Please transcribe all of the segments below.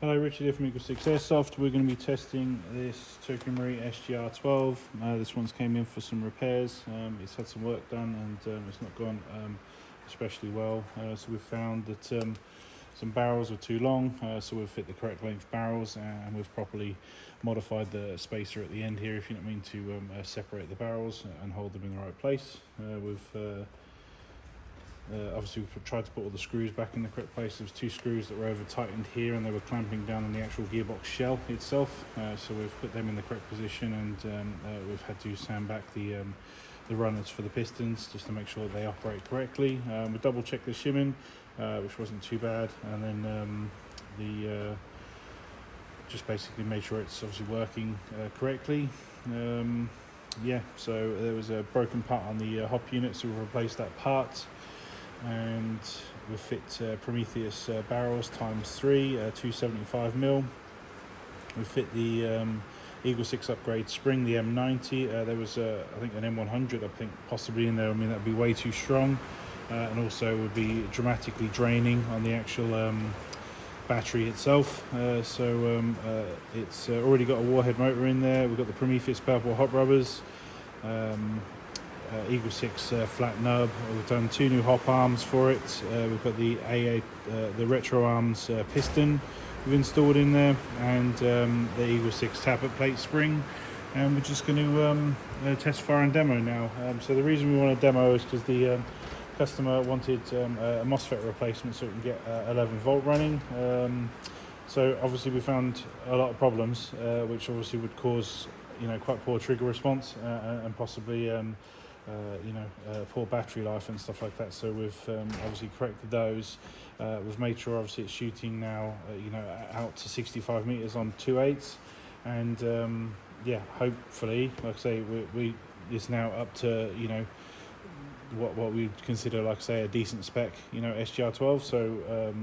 Hello, Richard here from Eagle6 Airsoft. We're going to be testing this TM SGR12. This one's came in for some repairs. It's had some work done and it's not gone especially well. So we've found that some barrels are too long, so we've fit the correct length barrels and we've properly modified the spacer at the end here, if you know what I mean, to separate the barrels and hold them in the right place. Obviously we've tried to put all the screws back in the correct place. There was two screws that were over tightened here and they were clamping down on the actual gearbox shell itself, so we've put them in the correct position, and we've had to sand back the runners for the pistons just to make sure that they operate correctly. We double checked the shimming, which wasn't too bad, and then just basically made sure it's obviously working correctly. Yeah, so there was a broken part on the hop unit, so we replaced that part. And we fit Prometheus barrels ×3, 275mm. We fit the Eagle6 upgrade spring, the M90. There was I think an M100, I think possibly in there. I mean, that'd be way too strong, and also would be dramatically draining on the actual battery itself. It's already got a warhead motor in there. We've got the Prometheus purple hot rubbers. Eagle6 flat nub. We've done 2 new hop arms for it. We've got the the retro arms piston we've installed in there, and the Eagle6 tappet plate spring. And we're just going to test fire and demo now. So the reason we want to demo is because the customer wanted a MOSFET replacement so we can get 11 volt running. So obviously we found a lot of problems, which obviously would cause quite poor trigger response and possibly poor battery life and stuff like that. So we've obviously corrected those. We've made sure obviously it's shooting now out to 65 meters on 2/8, and yeah, hopefully, like I say, we it's now up to what we'd consider, like I say, a decent spec SGR12. So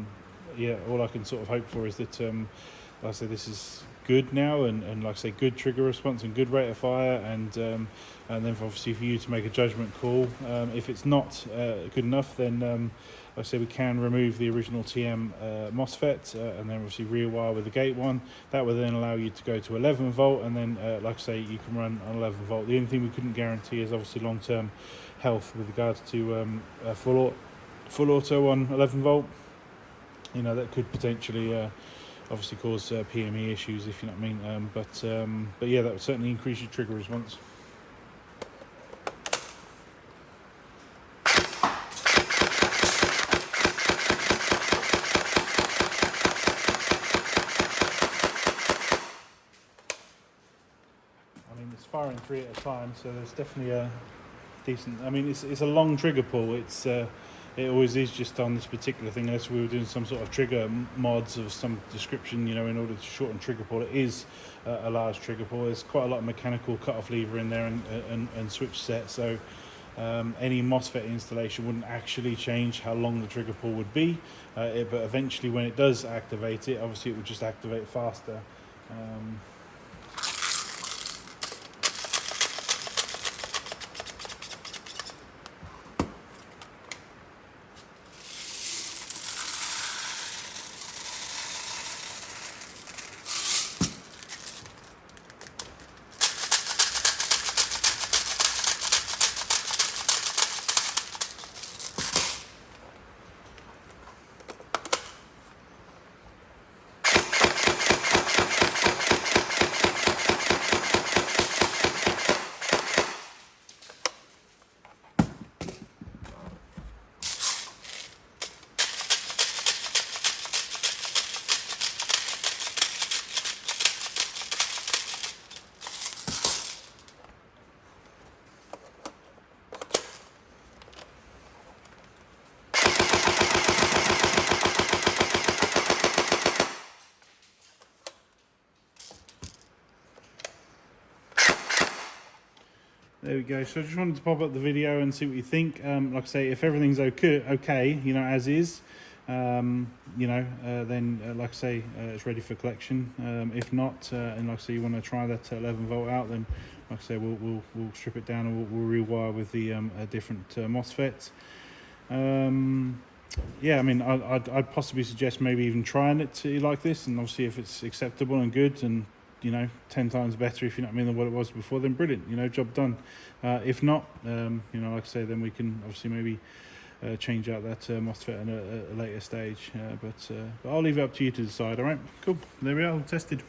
yeah, all I can sort of hope for is that like I say, this is good now, and like I say, good trigger response and good rate of fire, and then obviously for you to make a judgment call. If it's not good enough, then like I say, we can remove the original TM MOSFET and then obviously rewire with the gate one. That would then allow you to go to 11 volt, and then like I say, you can run on 11 volt. The only thing we couldn't guarantee is obviously long-term health with regards to full auto on 11 volt. That could potentially obviously cause PME issues, if you know what I mean. But yeah, that would certainly increase your trigger response. I mean, it's firing 3 at a time, so there's definitely a decent. I mean, it's a long trigger pull. It always is just on this particular thing, unless we were doing some sort of trigger mods of some description, in order to shorten trigger pull. It is a large trigger pull. There's quite a lot of mechanical cut-off lever in there and switch set, so any MOSFET installation wouldn't actually change how long the trigger pull would be, but eventually when it does activate it, obviously it would just activate faster. There we go. So I just wanted to pop up the video and see what you think. Like I say, if everything's okay, as is, then like I say, it's ready for collection. If not, and like I say, you want to try that 11 volt out, then like I say, we'll strip it down and we'll rewire with the different MOSFETs. yeah, I mean, I'd possibly suggest maybe even trying it like this, and obviously if it's acceptable and good, and 10 times better, if you know what I mean, than what it was before, then brilliant, job done. If not, like I say, then we can obviously maybe change out that MOSFET at a later stage. But I'll leave it up to you to decide. All right, cool. There we are, all tested.